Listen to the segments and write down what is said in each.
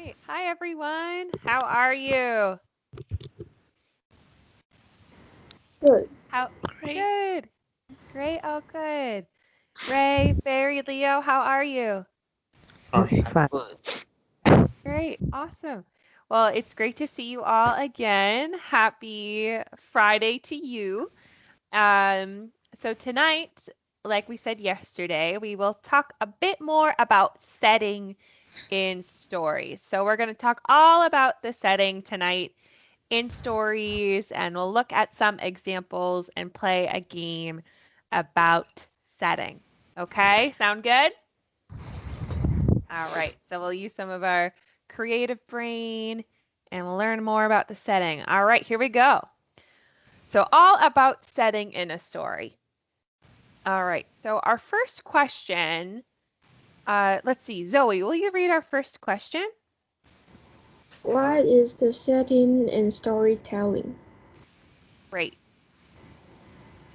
Great. Hi, everyone. How are you? Good. How Great. good. Great. Oh, good. Ray, Barry, Leo, how are you? Fine. Fine. Good. Great. Awesome. Well, it's great to see you all again. Happy Friday to you. So tonight, like we said yesterday, we will talk a bit more about setting in stories. So we're going to talk all about the setting tonight in stories, and we'll look at some examples and play a game about setting. Okay, sound good? All right, so we'll use some of our creative brain and we'll learn more about the setting. All right, here we go. So, all about setting in a story. All right, so our first question, let's see, Zoe, will you read our first question? What is the setting and storytelling? Great.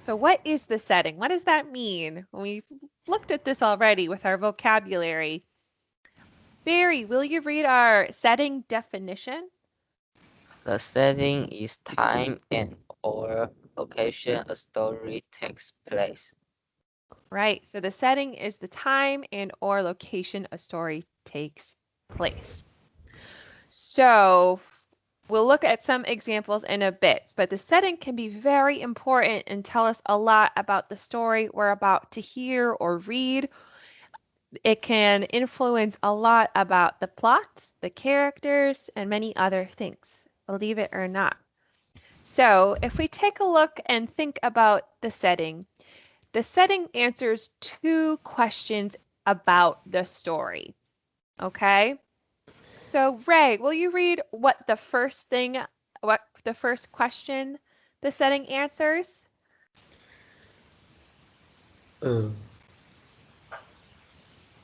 So what is the setting? What does that mean? We've looked at this already with our vocabulary. Barry, will you read our setting definition? The setting is time and or location a story takes place. Right. So the setting is the time and or location a story takes place. So we'll look at some examples in a bit, but the setting can be very important and tell us a lot about the story we're about to hear or read. It can influence a lot about the plot, the characters, and many other things, believe it or not. So, if we take a look and think about the setting answers two questions about the story. Okay? So, Ray, will you read what the first question the setting answers? Uh,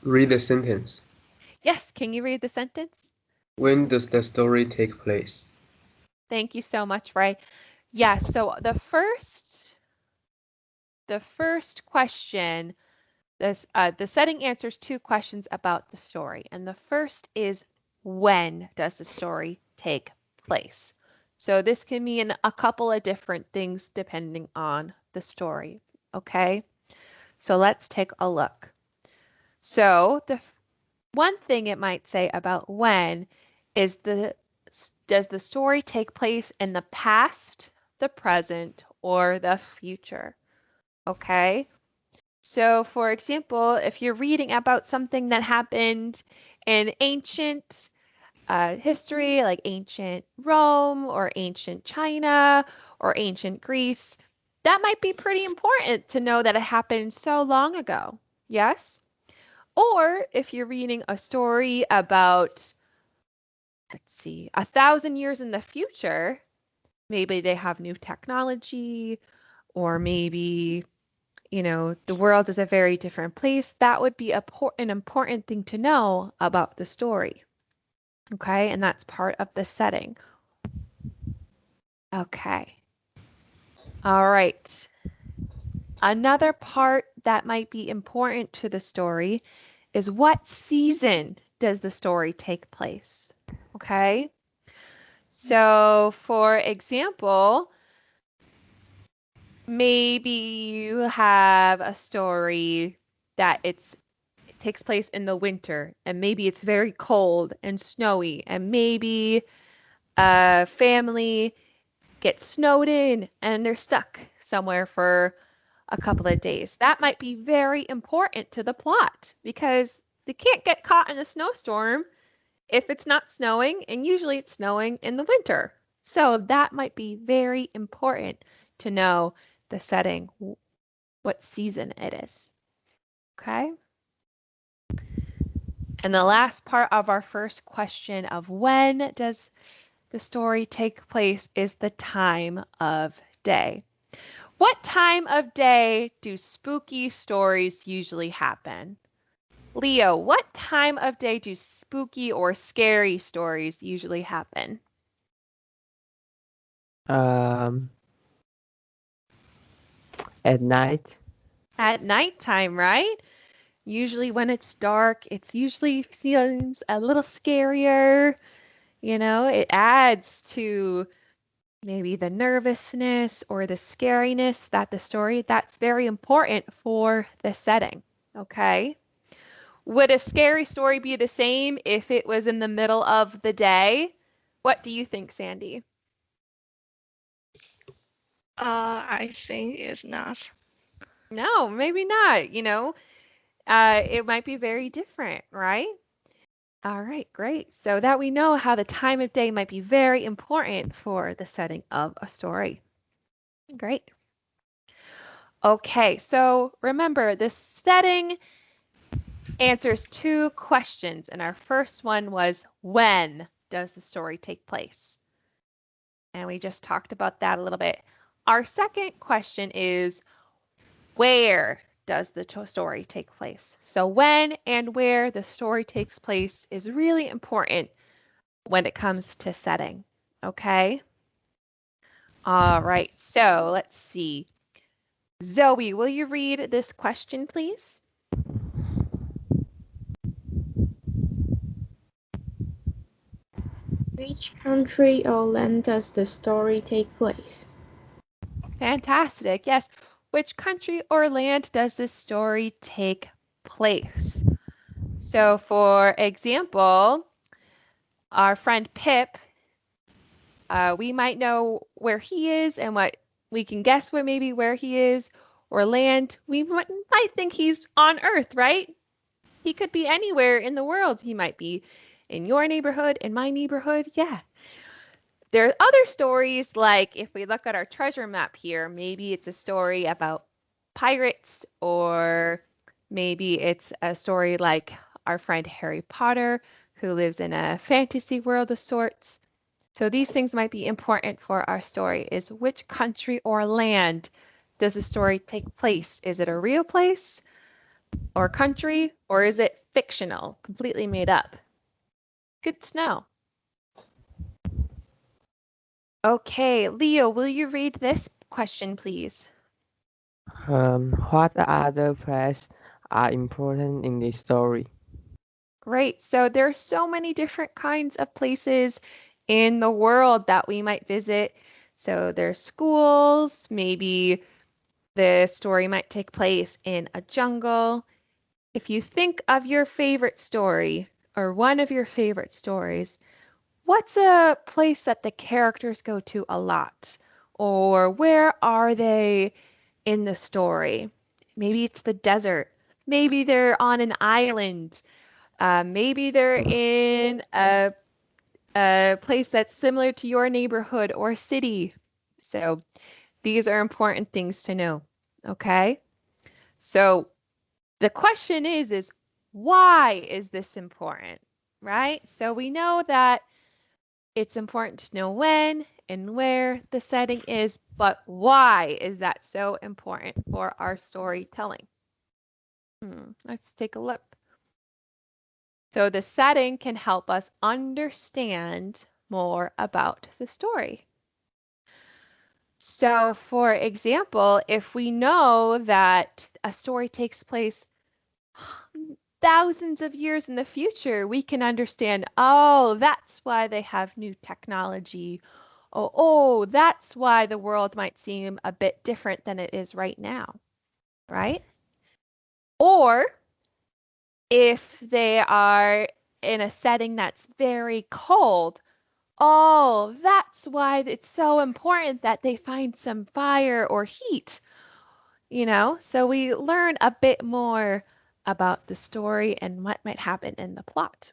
Read the sentence. Yes, can you read the sentence? When does the story take place? Thank you so much, Ray. Yes, so the first question, the setting answers two questions about the story, and the first is when does the story take place? So this can mean a couple of different things depending on the story. Okay, so let's take a look. So one thing it might say about when is does the story take place in the past, the present, or the future? Okay. So, for example, if you're reading about something that happened in ancient history, like ancient Rome or ancient China or ancient Greece, that might be pretty important to know that it happened so long ago. Yes? Or if you're reading a story about, let's see, 1,000 years in the future, maybe they have new technology, or maybe the world is a very different place, that would be an important thing to know about the story. Okay, and that's part of the setting. Okay. All right. Another part that might be important to the story is what season does the story take place? Okay. So, for example, maybe you have a story that it takes place in the winter, and maybe it's very cold and snowy, and maybe a family gets snowed in and they're stuck somewhere for a couple of days. That might be very important to the plot because they can't get caught in a snowstorm if it's not snowing, and usually it's snowing in the winter. So that might be very important to know the setting, what season it is. Okay? And the last part of our first question of when does the story take place is the time of day. What time of day do spooky stories usually happen? Leo, what time of day do spooky or scary stories usually happen? Um, at night. At nighttime, right? Usually when it's dark, it's usually seems a little scarier. It adds to maybe the nervousness or the scariness that the story that's very important for the setting. Okay. Would a scary story be the same if it was in the middle of the day? What do you think, Sandy? I think it's not. No, maybe not. It might be very different, right? All right, great. So that we know how the time of day might be very important for the setting of a story. Great. Okay, so remember the setting answers two questions, and our first one was when does the story take place? And we just talked about that a little bit. Our second question is where does the story take place? So when and where the story takes place is really important when it comes to setting. Okay? All right, so let's see. Zoe, will you read this question, please? Which country or land does the story take place? Fantastic. Yes. Which country or land does this story take place? So, for example, our friend Pip, we might know where he is and what we can guess where he is, or land. We might think he's on Earth, right? He could be anywhere in the world. He might be in your neighborhood, in my neighborhood. Yeah. There are other stories, like if we look at our treasure map here, maybe it's a story about pirates, or maybe it's a story like our friend Harry Potter, who lives in a fantasy world of sorts. So these things might be important for our story. Is which country or land does the story take place? Is it a real place or country, or is it fictional, completely made up? Good to know. Okay, Leo, will you read this question, please? What other places are important in this story? Great. So there are so many different kinds of places in the world that we might visit. So there's schools, maybe the story might take place in a jungle. If you think of your favorite story or one of your favorite stories, what's a place that the characters go to a lot? Or where are they in the story? Maybe it's the desert. Maybe they're on an island. Maybe they're in a place that's similar to your neighborhood or city. So these are important things to know. Okay. So the question is why is this important? Right? So we know that it's important to know when and where the setting is, but why is that so important for our storytelling? Let's take a look. So the setting can help us understand more about the story. So for example, if we know that a story takes place thousands of years in the future, we can understand, oh, that's why they have new technology. Oh, that's why the world might seem a bit different than it is right now, right? Or if they are in a setting that's very cold, oh, that's why it's so important that they find some fire or heat, So we learn a bit more about the story and what might happen in the plot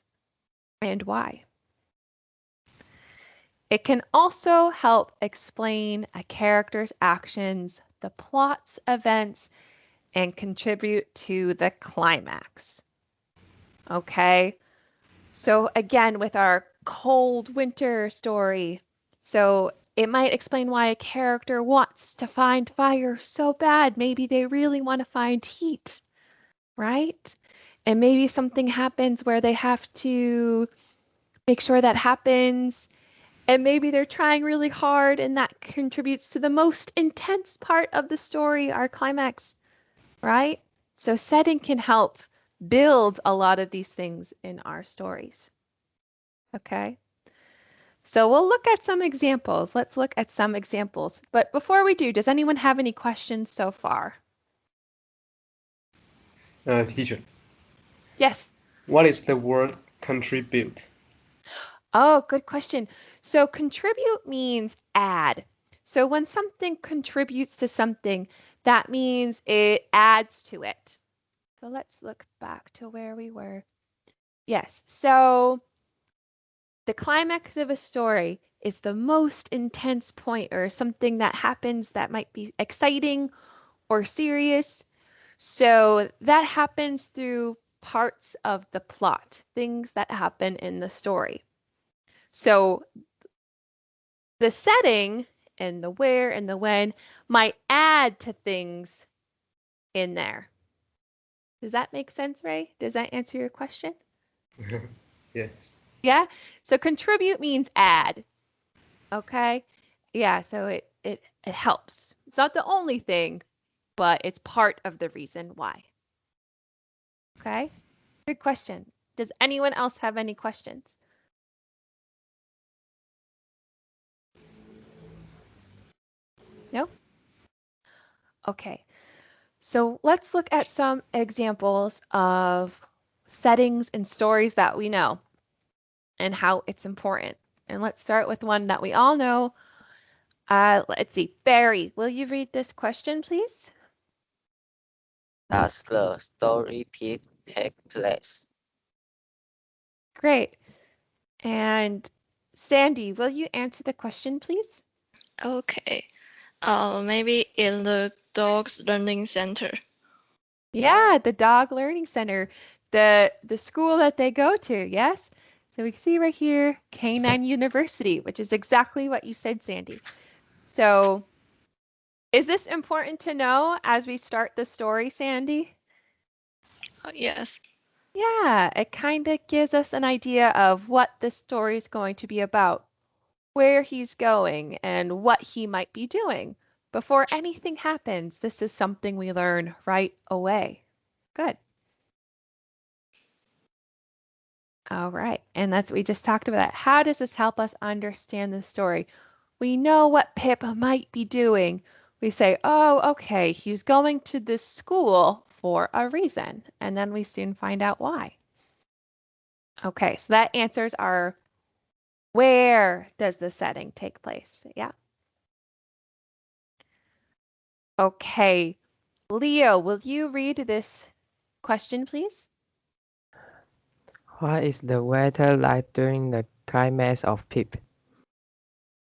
and why. It can also help explain a character's actions, the plot's events, and contribute to the climax. Okay? So again, with our cold winter story, so it might explain why a character wants to find fire so bad. Maybe they really want to find heat, right? And maybe something happens where they have to make sure that happens. And maybe they're trying really hard, and that contributes to the most intense part of the story, our climax, right? So setting can help build a lot of these things in our stories. Okay? So we'll look at some examples. Let's look at some examples. But before we do, does anyone have any questions so far? Teacher, Yes. what is the word contribute? Oh, good question. So contribute means add. So when something contributes to something, that means it adds to it. So let's look back to where we were. Yes. So the climax of a story is the most intense point or something that happens that might be exciting or serious. So that happens through parts of the plot, things that happen in the story. So the setting and the where and the when might add to things in there. Does that make sense, Ray? Does that answer your question? Yes. Yeah? So contribute means add. Okay? Yeah, so it helps. It's not the only thing, but it's part of the reason why. Okay? Good question. Does anyone else have any questions? No? Okay. So let's look at some examples of settings and stories that we know and how it's important. And let's start with one that we all know. Let's see. Barry, will you read this question, please? Does the story take place? Great. And Sandy, will you answer the question, please? Okay. Maybe in the dog's learning center. Yeah, the Dog Learning Center, the school that they go to, yes? So we see right here, Canine University, which is exactly what you said, Sandy. So is this important to know as we start the story, Sandy? Yes. Yeah, it kind of gives us an idea of what the story is going to be about, where he's going, and what he might be doing. Before anything happens, this is something we learn right away. Good. All right, and that's what we just talked about. How does this help us understand the story? We know what Pip might be doing. We say, oh, okay, he's going to this school for a reason, and then we soon find out why. Okay, so that answers our where does the setting take place? Yeah. Okay, Leo, will you read this question, please? What is the weather like during the climax of Pip?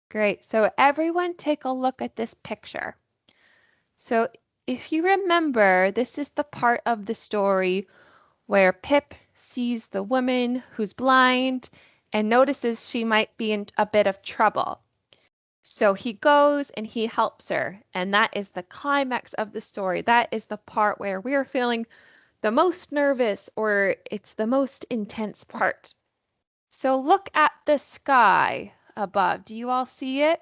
Great, so everyone take a look at this picture. So if you remember, this is the part of the story where Pip sees the woman who's blind and notices she might be in a bit of trouble. So he goes and he helps her, and that is the climax of the story. That is the part where we're feeling the most nervous or it's the most intense part. So look at the sky above. Do you all see it?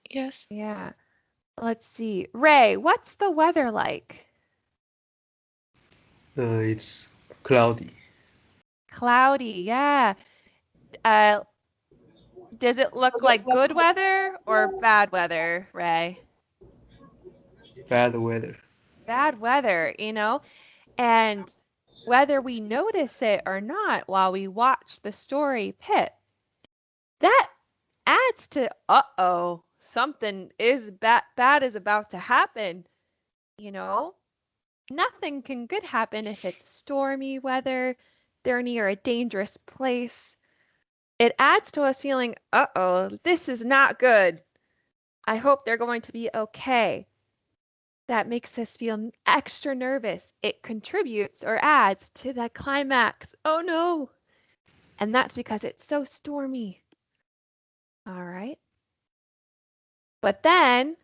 Yes. Yeah. Let's see. Ray, what's the weather like? It's cloudy. Cloudy, yeah. Uh, does it look like good weather or bad weather, Ray? Bad weather. Bad weather, and whether we notice it or not while we watch the story Pip, that adds to, uh-oh, something is bad is about to happen, you know? Nothing can good happen if it's stormy weather, they're near a dangerous place. It adds to us feeling, uh-oh, this is not good. I hope they're going to be okay. That makes us feel extra nervous. It contributes or adds to the climax. Oh no! And that's because it's so stormy. All right. But then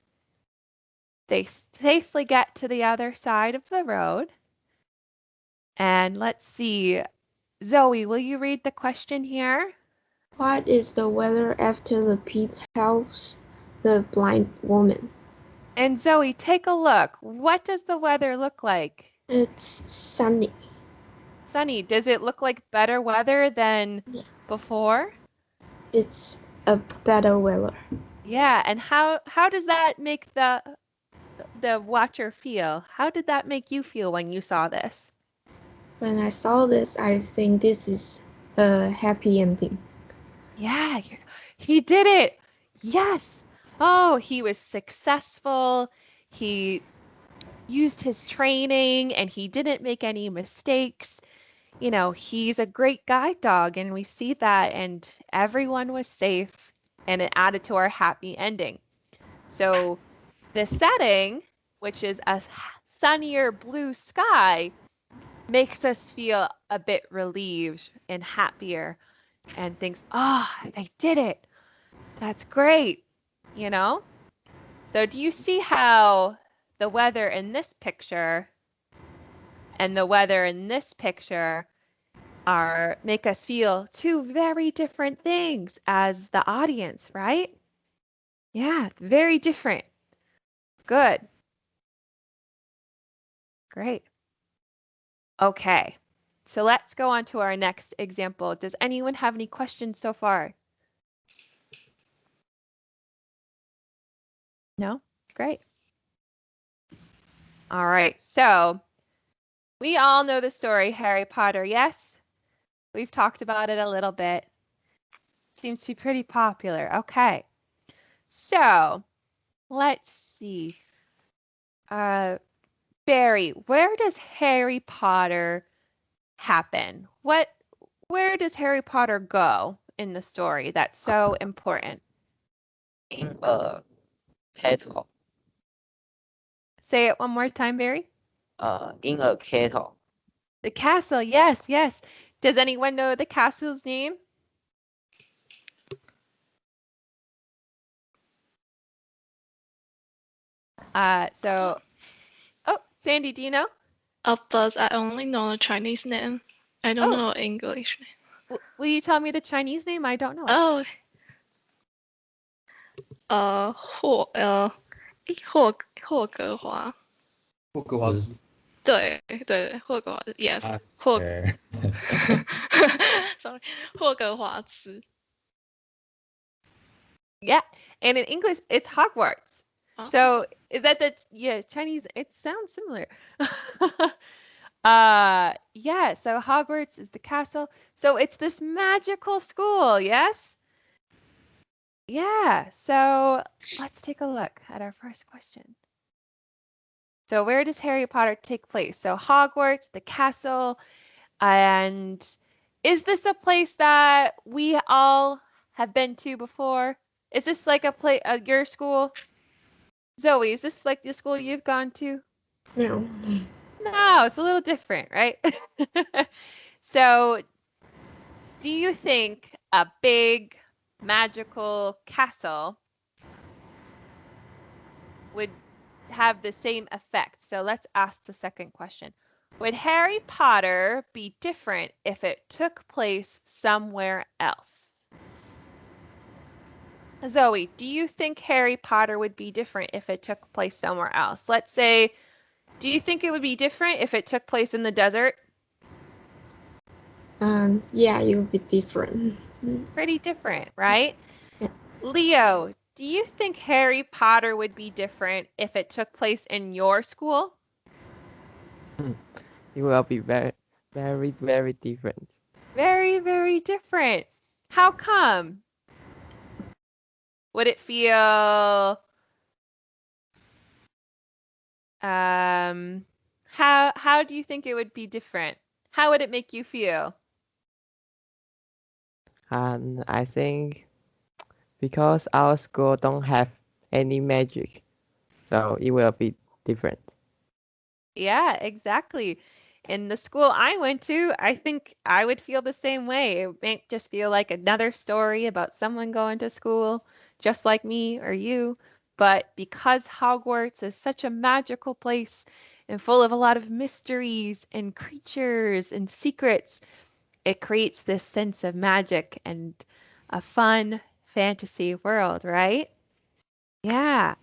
they safely get to the other side of the road. And let's see. Zoe, will you read the question here? What is the weather after the Pip helps the blind woman? And Zoe, take a look. What does the weather look like? It's sunny. Sunny. Does it look like better weather than Yeah. before? It's a better weather. Yeah, and how does that make the watcher feel? How did that make you feel when you saw this? When I saw this, I think this is a happy ending. Yeah, he did it. Yes. Oh, he was successful. He used his training and he didn't make any mistakes. You know, he's a great guide dog, and we see that, and everyone was safe, and it added to our happy ending. So the setting, which is a sunnier blue sky, makes us feel a bit relieved and happier and thinks, oh, they did it. That's great. You know? So do you see how the weather in this picture and the weather in this picture are make us feel two very different things as the audience, right? Yeah, very different. Good. Great. Okay. So let's go on to our next example. Does anyone have any questions so far? No? Great. All right. So we all know the story Harry Potter, yes? We've talked about it a little bit. Seems to be pretty popular. Okay. So let's see. Barry, where does Harry Potter happen? Where does Harry Potter go in the story that's so important? In a kettle. Say it one more time, Barry. In a kettle. The castle, yes, yes. Does anyone know the castle's name? So, oh, Sandy, do you know? But I only know the Chinese name. I don't Oh, know English name. will you tell me the Chinese name? I don't know it. Oh, 霍格华，霍格华兹。对，霍格华兹，yes，霍 Okay. ，sorry，霍格华兹。 Yeah, and in English, it's Hogwarts. Oh, So is that yeah, Chinese? It sounds similar. Yeah, so Hogwarts is the castle. So it's this magical school, yes? Yeah, so let's take a look at our first question. So where does Harry Potter take place? So Hogwarts, the castle, and is this a place that we all have been to before? Is this like a place, your school? Zoe, is this like the school you've gone to? No. No, it's a little different, right? So, do you think a big magical castle would have the same effect? So, let's ask the second question. Would Harry Potter be different if it took place somewhere else? Zoe, do you think Harry Potter would be different if it took place somewhere else? Let's say, do you think it would be different if it took place in the desert? Yeah, it will be different. Pretty different, right? Yeah. Leo, do you think Harry Potter would be different if it took place in your school? It will be very different. Very, very different. How come? Would it feel how do you think it would be different? How would it make you feel? And I think because our school don't have any magic, so it will be different. Yeah, exactly. In the school I went to, I think I would feel the same way. It might just feel like another story about someone going to school, just like me or you. But because Hogwarts is such a magical place and full of a lot of mysteries and creatures and secrets, it creates this sense of magic and a fun fantasy world, right? Yeah.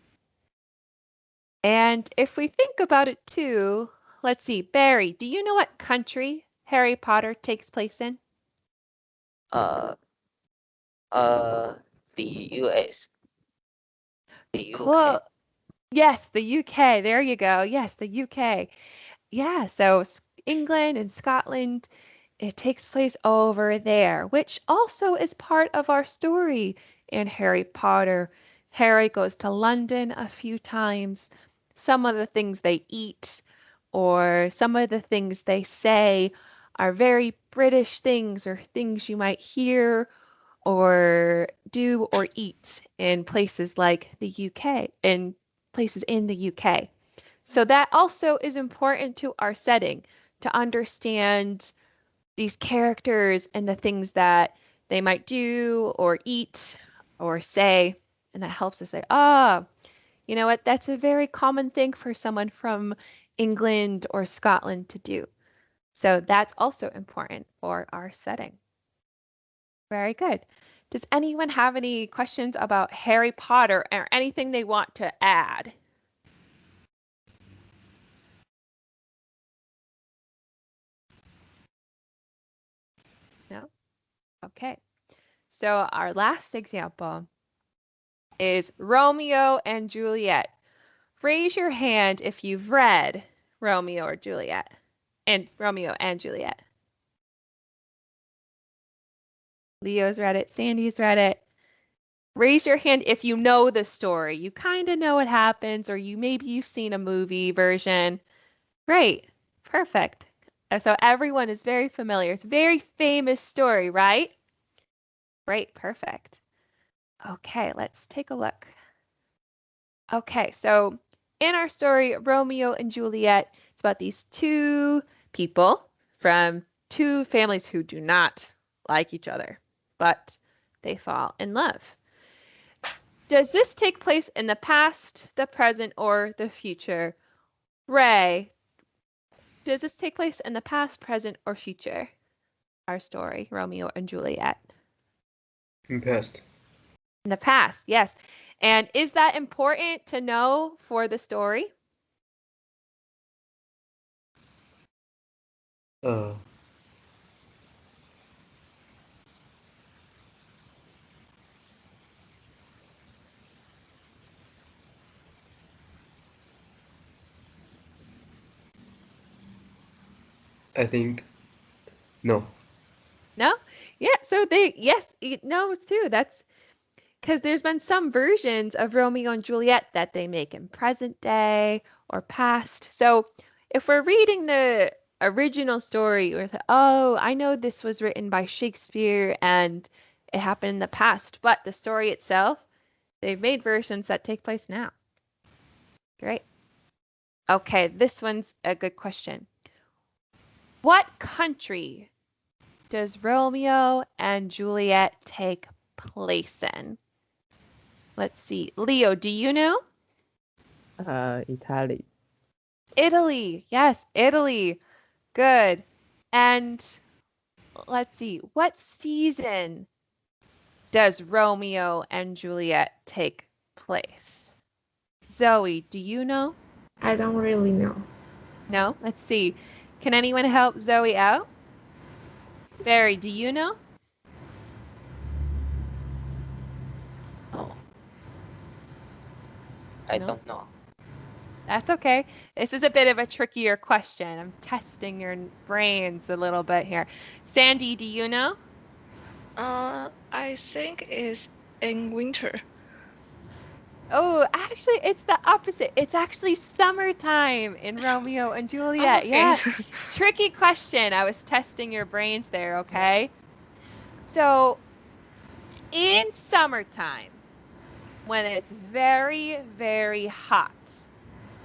And if we think about it too, let's see. Barry, do you know what country Harry Potter takes place in? Uh, the US, the Clo UK. Yes, the UK. There you go. Yes, the UK. Yeah, so England and Scotland, it takes place over there, which also is part of our story in Harry Potter. Harry goes to London a few times. Some of the things they eat or some of the things they say are very British things or things you might hear or do or eat in places like the UK, in places in the UK. So that also is important to our setting to understand these characters and the things that they might do or eat or say. And that helps us say, ah, you know what? That's a very common thing for someone from England or Scotland to do. So that's also important for our setting. Very good. Does anyone have any questions about Harry Potter or anything they want to add? No? Okay. So our last example is Romeo and Juliet. Raise your hand if you've read Romeo or Juliet and Romeo and Juliet. Leo's read it. Sandy's read it. Raise your hand if you know the story. You kind of know what happens, or maybe you've seen a movie version. Great. Perfect. So everyone is very familiar. It's a very famous story, right? Great. Perfect. Okay, let's take a look. Okay, so in our story, Romeo and Juliet, it's about these two people from two families who do not like each other, but they fall in love. Does this take place in the past, the present, or the future? Ray, does this take place in the past, present, or future? Our story, Romeo and Juliet. In past. In the past, yes. And is that important to know for the story? Uh, I think no. No? Yeah, so yes, it knows too. That's because there's been some versions of Romeo and Juliet that they make in present day or past. So if we're reading the original story, we're like, oh, I know this was written by Shakespeare and it happened in the past, but the story itself, they've made versions that take place now. Great. Okay, this one's a good question. What country does Romeo and Juliet take place in? Let's see. Leo, do you know? Italy. Italy. Yes, Italy. Good. And let's see. What season does Romeo and Juliet take place? Zoe, do you know? I don't really know. No? Let's see. Can anyone help Zoe out? Barry, do you know? No, I No? don't know. That's okay. This is a bit of a trickier question. I'm testing your brains a little bit here. Sandy, do you know? I think it's in winter. Oh, actually, it's the opposite. It's actually summertime in Romeo and Oh, Juliet. okay. Yeah. Tricky question. I was testing your brains there, okay? So, in summertime, when it's very, very hot,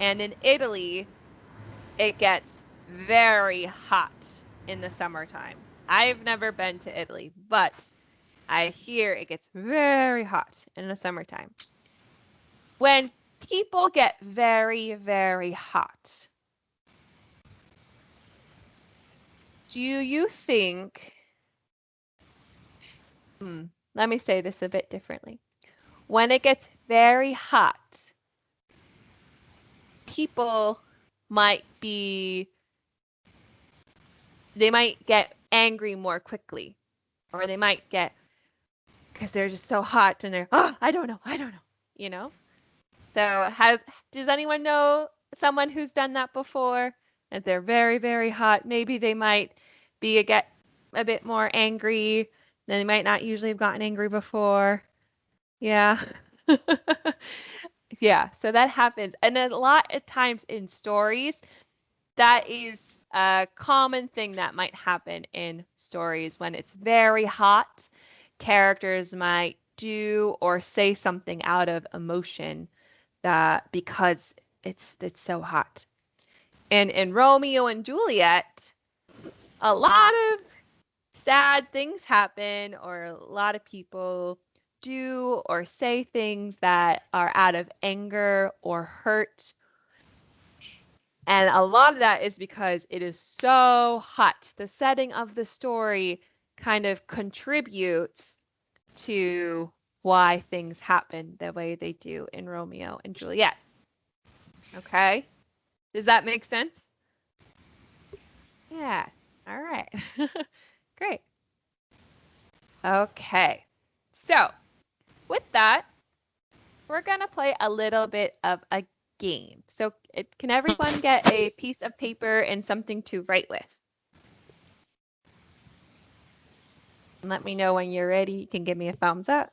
and in Italy, it gets very hot in the summertime. I've never been to Italy, but I hear it gets very hot in the summertime. When people get very, very hot, do you think, let me say this a bit differently. When it gets very hot, people might be, they might get angry more quickly, or they might get, because they're just so hot and they're, oh, I don't know, you know? So does anyone know someone who's done that before? And they're very, very hot. Maybe they might get a bit more angry. They might not usually have gotten angry before. Yeah. Yeah, so that happens. And a lot of times in stories, that is a common thing that might happen in stories when it's very hot. Characters might do or say something out of emotion that because it's so hot. And in Romeo and Juliet, a lot of sad things happen, or a lot of people do or say things that are out of anger or hurt. And a lot of that is because it is so hot. The setting of the story kind of contributes to why things happen the way they do in Romeo and Juliet. Okay? Does that make sense? Yes. All right. Great. Okay. So, with that, we're going to play a little bit of a game. So, can everyone get a piece of paper and something to write with? And let me know when you're ready. You can give me a thumbs up.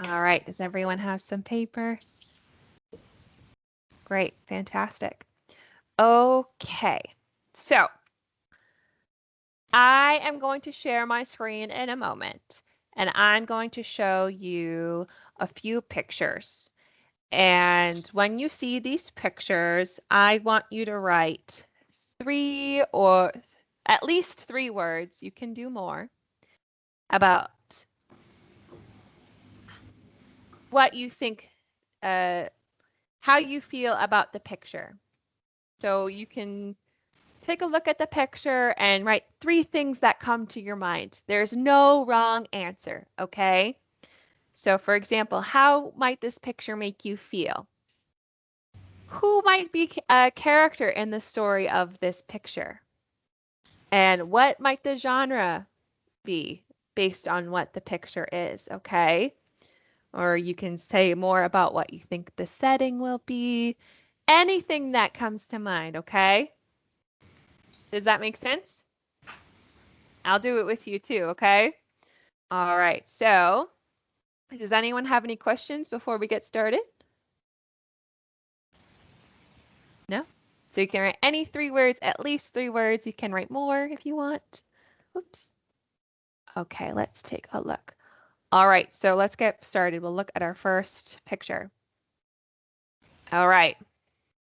All right. Does everyone have some paper? Great. Fantastic. Okay. So, I am going to share my screen in a moment, and I'm going to show you a few pictures. And when you see these pictures, I want you to write 3 or at least 3 words, you can do more, about what you think, how you feel about the picture. So you can take a look at the picture and write 3 things that come to your mind. There's no wrong answer, okay? So for example, how might this picture make you feel? Who might be a character in the story of this picture? And what might the genre be based on what the picture is, okay? Or you can say more about what you think the setting will be. Anything that comes to mind, okay? Does that make sense? I'll do it with you too, okay? All right, so does anyone have any questions before we get started? No? So you can write any 3 words, at least 3 words. You can write more if you want. Oops. Okay, let's take a look. All right, so let's get started. We'll look at our first picture. All right,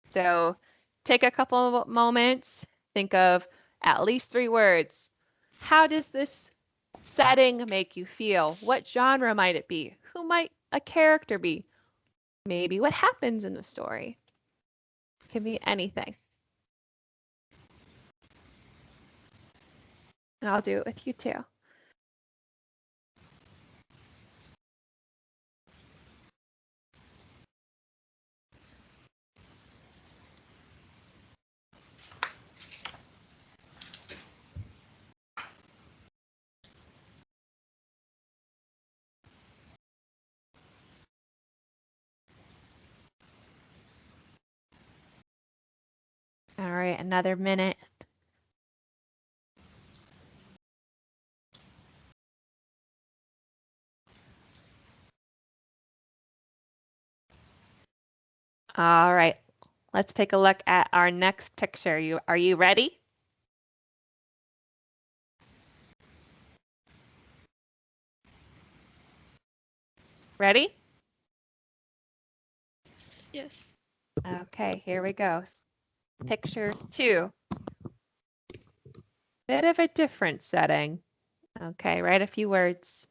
so take a couple of moments, think of at least 3 words. How does this setting make you feel? What genre might it be? Who might a character be? Maybe what happens in the story. It can be anything. And I'll do it with you too. All right, another minute. All right, let's take a look at our next picture. Are you ready? Ready? Yes. Okay, here we go. Picture 2. Bit of a different setting. Okay, write a few words.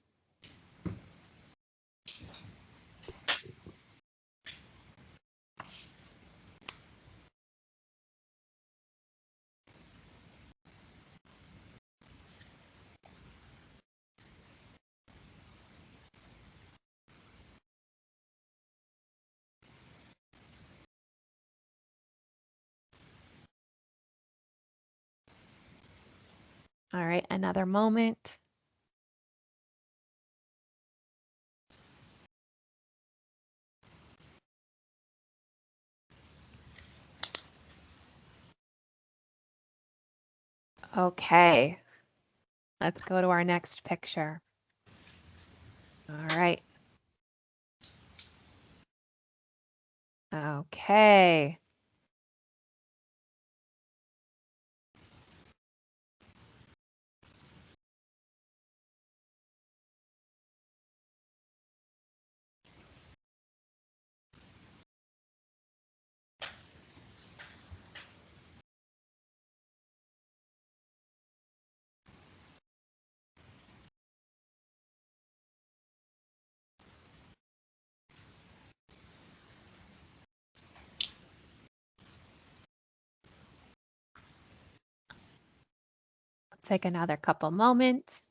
All right, another moment. Okay, let's go to our next picture. All right. Okay. Take another couple moments.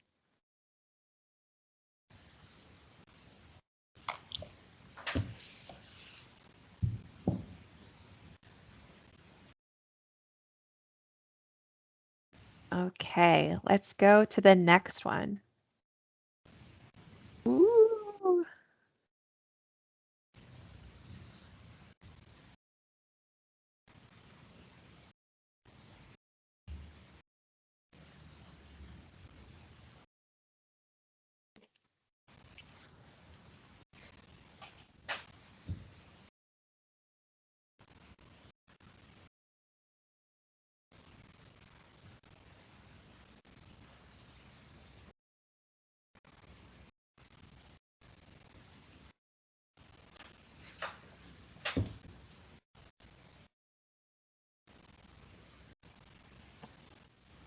Okay, let's go to the next one. Ooh.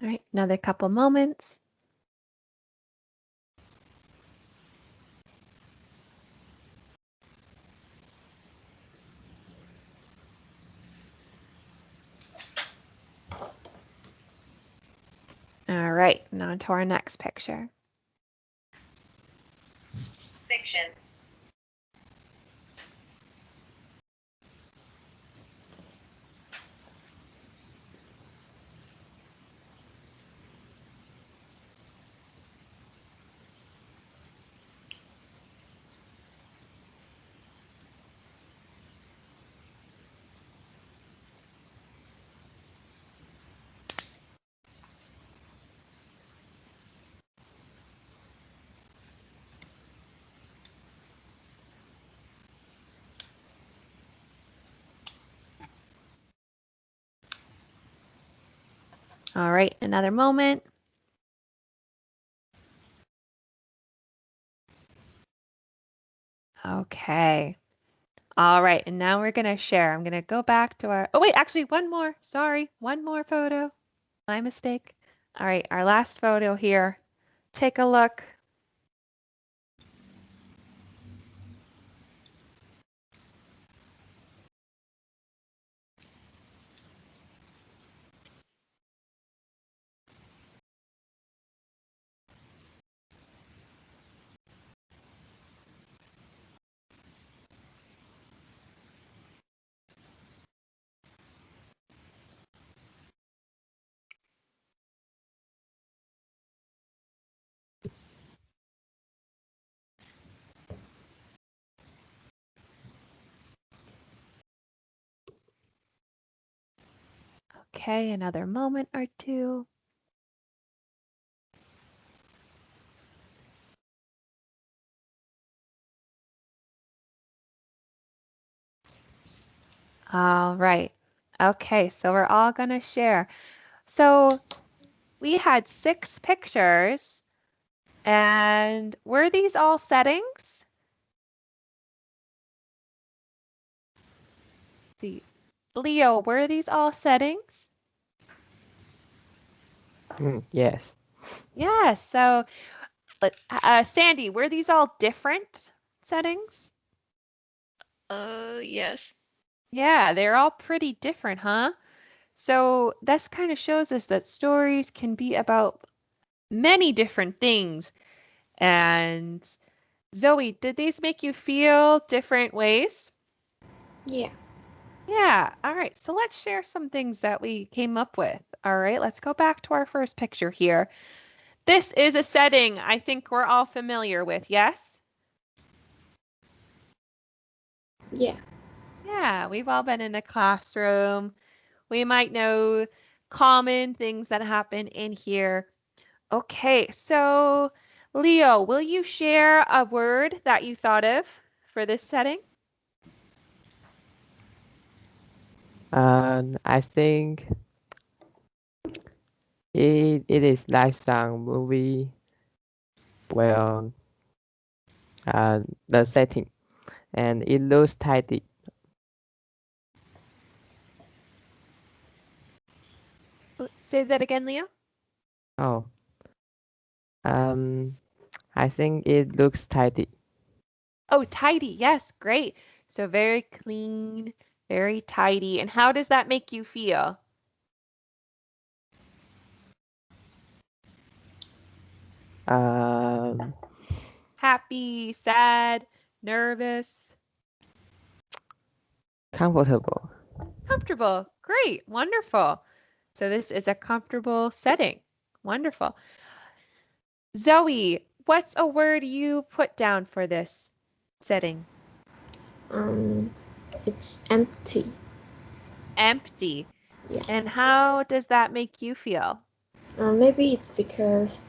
All right, another couple moments. All right, now to our next picture. Fiction. All right, another moment. Okay. All right, and now we're gonna share. I'm gonna go back to our, oh wait, actually one more, sorry, one more photo. My mistake. All right, our last photo here. Take a look. Okay, another moment or two. All right. Okay, so we're all gonna share. So we had 6 pictures, and were these all settings? Let's see, Leo, were these all settings? Yes. Yes. So, Sandy, were these all different settings? Yes. Yeah, they're all pretty different, huh? So this kind of shows us that stories can be about many different things. And Zoe, did these make you feel different ways? Yeah. Yeah, all right. So let's share some things that we came up with. All right, let's go back to our first picture here. This is a setting I think we're all familiar with, yes? Yeah. Yeah, we've all been in a classroom. We might know common things that happen in here. Okay, so Leo, will you share a word that you thought of for this setting? I think it is like some movie where the setting and it looks tidy. Say that again, Leo. Oh, um, I think it looks tidy. Oh, tidy. Yes, great. So very clean, very tidy. And how does that make you feel? Um, Happy, sad, nervous, Comfortable. comfortable. Great, wonderful. So this is a comfortable setting. Wonderful. Zoe, what's a word you put down for this setting? Um, it's empty. Empty. Yeah. And how does that make you feel? Maybe it's because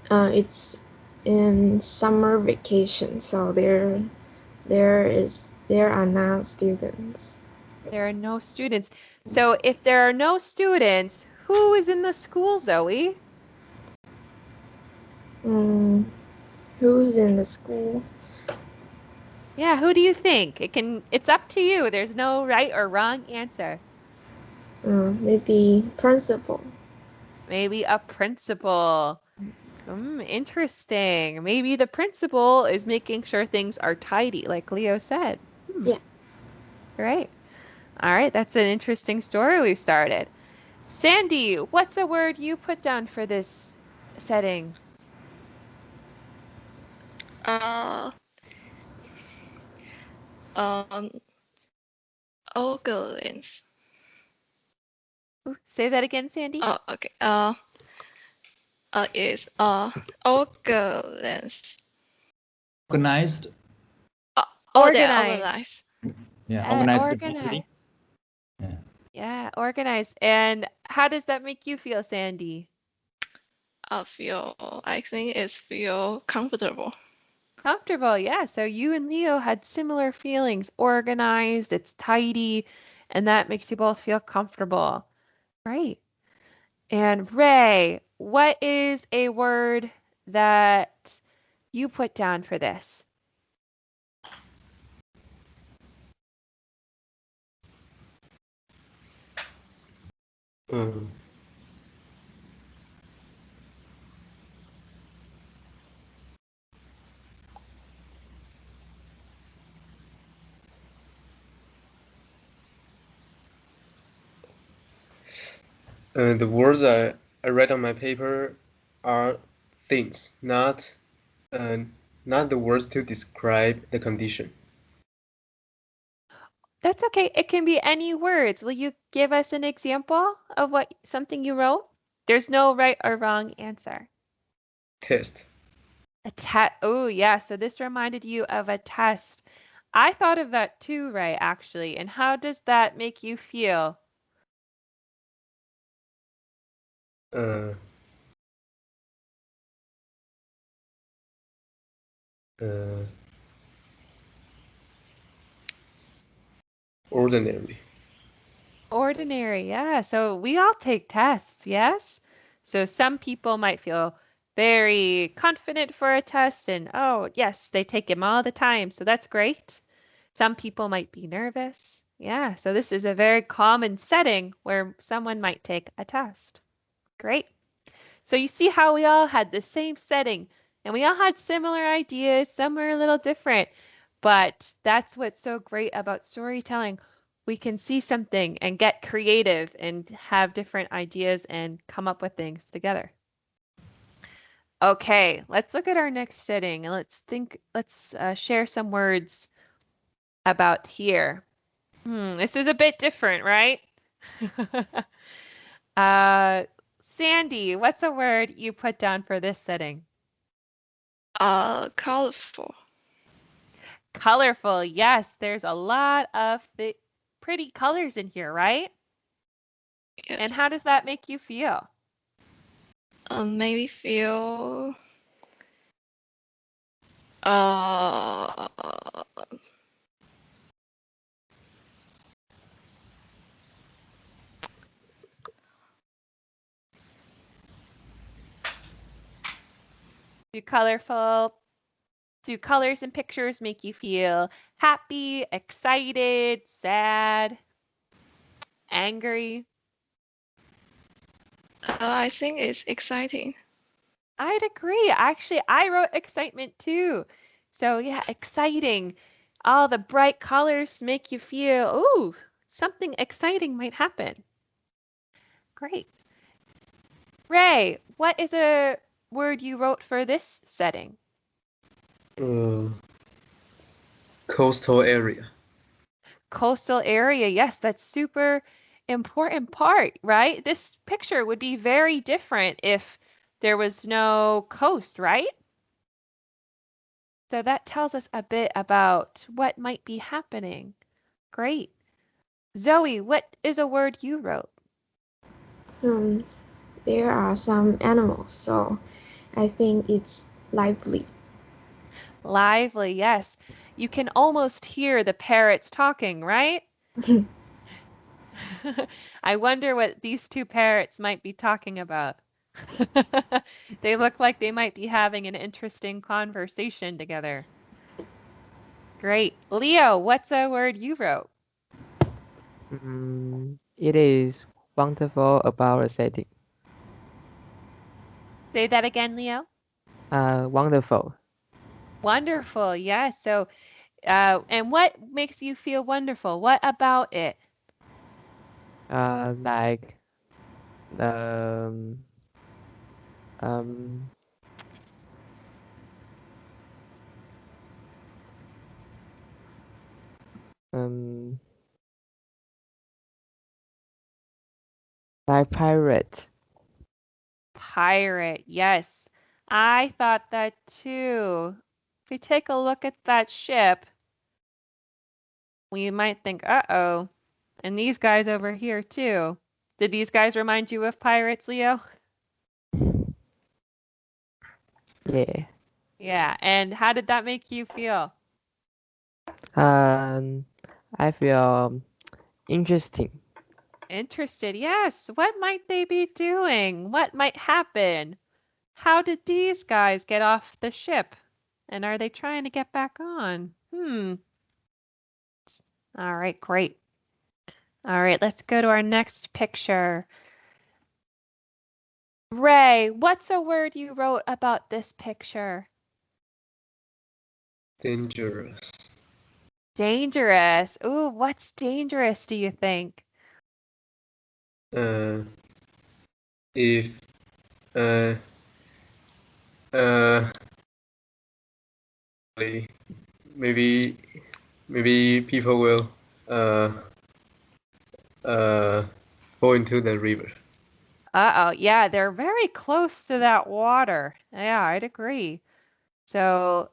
it's in summer vacation, so there are not students. There are no students. So if there are no students, who is in the school, Zoe? Who's in the school? Yeah, who do you think? It's up to you. There's no right or wrong answer. Maybe principal. Maybe a principal. Interesting. Maybe the principal is making sure things are tidy, like Leo said. Yeah. Great. All right, that's an interesting story we've started. Sandy, what's a word you put down for this setting? Uh, um, Ogolins. Ooh, say that again, Sandy. Oh, okay. Is Ogolins. Organized. Oh, they're Organized. organized. Yeah, organized Organized. activity. Yeah. Yeah, organized. And how does that make you feel, Sandy? I think it's feel comfortable. Comfortable, yeah. So you and Leo had similar feelings. Organized, it's tidy, and that makes you both feel comfortable. Right. And Ray, what is a word that you put down for this? Um, the words I read on my paper are things, uh, not the words to describe the condition. That's okay. It can be any words. Will you give us an example of what something you wrote? There's no right or wrong answer. Test. A test. Oh, yeah. So this reminded you of a test. I thought of that too, Ray, actually. And how does that make you feel? Uh, uh, ordinary. Ordinary, yeah. So we all take tests, yes? So some people might feel very confident for a test and, oh, yes, they take them all the time. So that's great. Some people might be nervous. Yeah, so this is a very common setting where someone might take a test. Great. So you see how we all had the same setting and we all had similar ideas. Some were a little different, but that's what's so great about storytelling. We can see something and get creative and have different ideas and come up with things together. Okay, let's look at our next setting and let's share some words about here. This is a bit different, right? Sandy, what's a word you put down for this setting? Colorful. Colorful, yes. There's a lot of pretty colors in here, right? Yes. And how does that make you feel? Maybe feel uh Do colors and pictures make you feel happy, excited, sad, angry? I think it's exciting. I'd agree. Actually, I wrote excitement too. So yeah, exciting. All the bright colors make you feel, ooh, something exciting might happen. Great. Ray, what is a word you wrote for this setting? Coastal area. Coastal area. Yes, that's super important part, right? This picture would be very different if there was no coast, right? So that tells us a bit about what might be happening. Great. Zoe, what is a word you wrote? There are some animals, so I think it's lively. Lively, yes. You can almost hear the parrots talking, right? I wonder what these two parrots might be talking about. They look like they might be having an interesting conversation together. Great. Leo, what's a word you wrote? It is wonderful about a setting. Say that again, Leo. Wonderful. Wonderful. Yes. So, and what makes you feel wonderful? What about it? Like um um um like pirate. Pirate. Yes. I thought that too. If we take a look at that ship, we might think, uh-oh. And these guys over here too. Did these guys remind you of pirates, Leo? Yeah. Yeah. And how did that make you feel? Um, I feel interesting. Interested. Yes. What might they be doing? What might happen? How did these guys get off the ship? And are they trying to get back on? All right, great. All right, let's go to our next picture. Ray, what's a word you wrote about this picture? Dangerous. Dangerous. Ooh, what's dangerous, do you think? If uh, uh, maybe people will fall into the river. Uh-oh, yeah, they're very close to that water. Yeah, I'd agree. So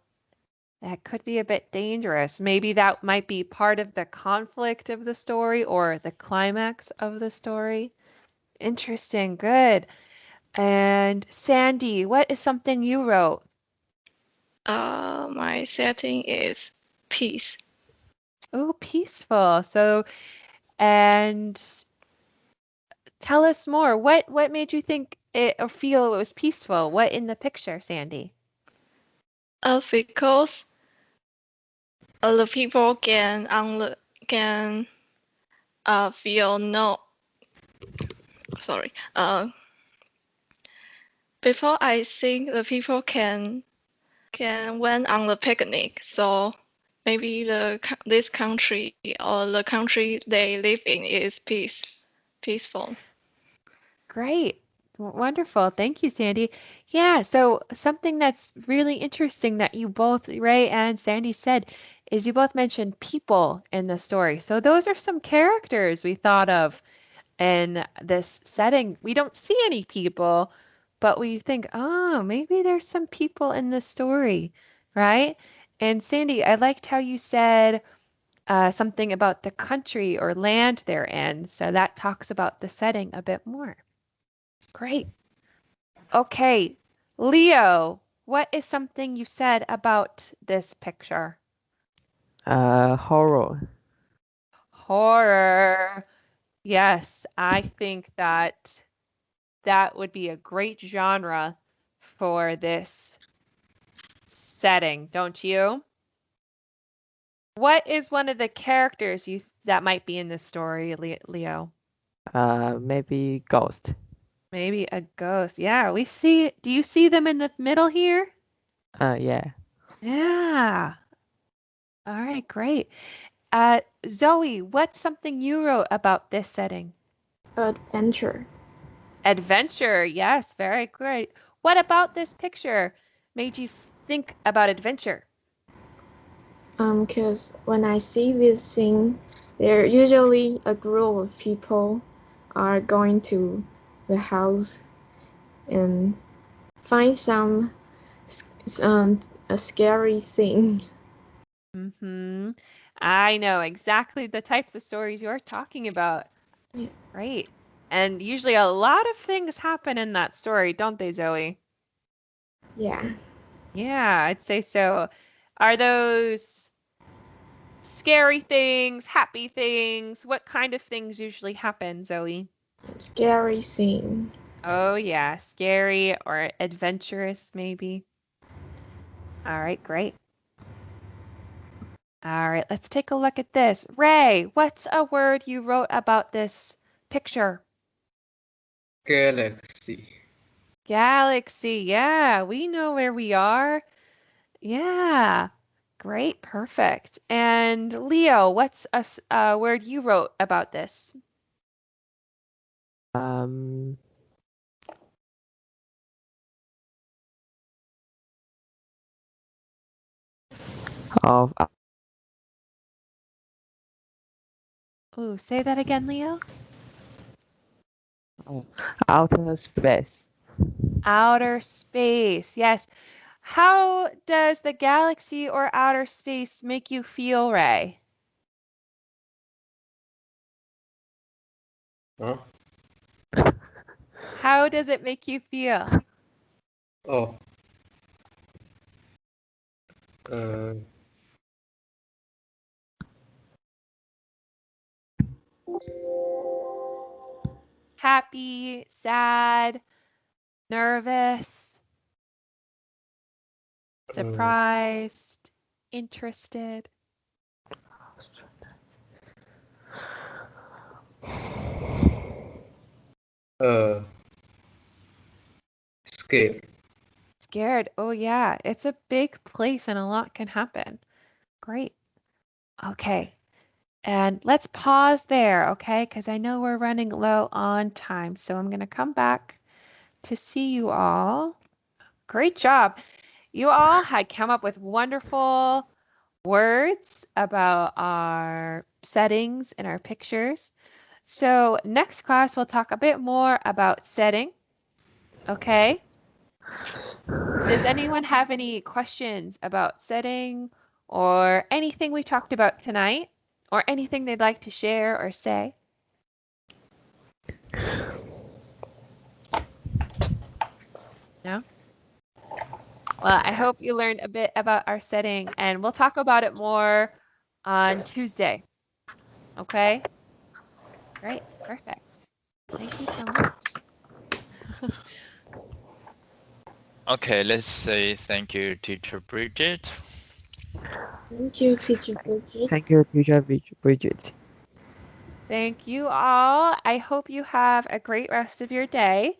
that could be a bit dangerous. Maybe that might be part of the conflict of the story or the climax of the story. Interesting, good. And Sandy, what is something you wrote? My setting is peace. Oh, peaceful. So, and tell us more. What made you think it or feel it was peaceful? What in the picture, Sandy? Because the people can feel no. Sorry. Before I think the people can went on the picnic, so maybe this country or the country they live in is peaceful. Great. Wonderful. Thank you, Sandy. Yeah, so something that's really interesting that you both, Ray and Sandy, said is you both mentioned people in the story. So those are some characters we thought of in this setting. We don't see any people, but we think, oh, maybe there's some people in the story, right? And Sandy, I liked how you said something about the country or land they're in. So that talks about the setting a bit more. Great. Okay, Leo, what is something you said about this picture? Horror. Horror. Yes, I think that that would be a great genre for this setting, don't you? What is one of the characters you that might be in this story, Leo? Maybe ghost. Maybe a ghost. Yeah, we see. Do you see them in the middle here? Yeah. Yeah. All right, great. Zoe, what's something you wrote about this setting? Adventure. Adventure. Yes, very great. What about this picture made you think about adventure? Because when I see this scene, there usually a group of people are going to the house and find some a scary thing. Mm-hmm. I know exactly the types of stories you're talking about. Yeah. Right. And usually a lot of things happen in that story, don't they, Zoe? Yeah. Yeah, I'd say so. Are those scary things, happy things? What kind of things usually happen, Zoe? Scary scene. Oh, yeah, scary or adventurous, maybe. All right, great. All right, let's take a look at this. Ray, what's a word you wrote about this picture? Galaxy. Galaxy. Yeah, we know where we are. Yeah, great, perfect. And Leo, what's a word you wrote about this? Um, of Ooh, say that again, Leo. outer space. Outer space. Yes. How does the galaxy or outer space make you feel, Ray? Huh? How does it make you feel? Oh. Uh, Happy, sad, nervous, uh, surprised, interested? uh, scared. Scared. Oh, yeah. It's a big place and a lot can happen. Great. Okay. And let's pause there, okay? Because I know we're running low on time. So I'm going to come back to see you all. Great job. You all had come up with wonderful words about our settings and our pictures. So next class, we'll talk a bit more about setting, okay? Does anyone have any questions about setting or anything we talked about tonight or anything they'd like to share or say? No? Well, I hope you learned a bit about our setting and we'll talk about it more on Tuesday. Okay? Great. Perfect. Thank you so much. Okay, let's say thank you, Teacher Bridget. Thank you, Teacher Bridget. Thank you, teacher Bridget. Thank you all. I hope you have a great rest of your day.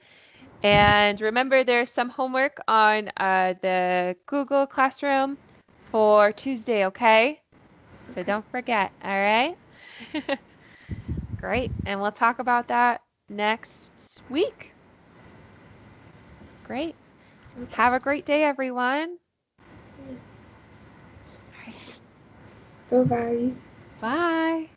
And remember, there's some homework on the Google Classroom for Tuesday, okay? So Okay. don't forget, all right? Great. And we'll talk about that next week. Great. Have a great day, everyone. Bye-bye. Bye.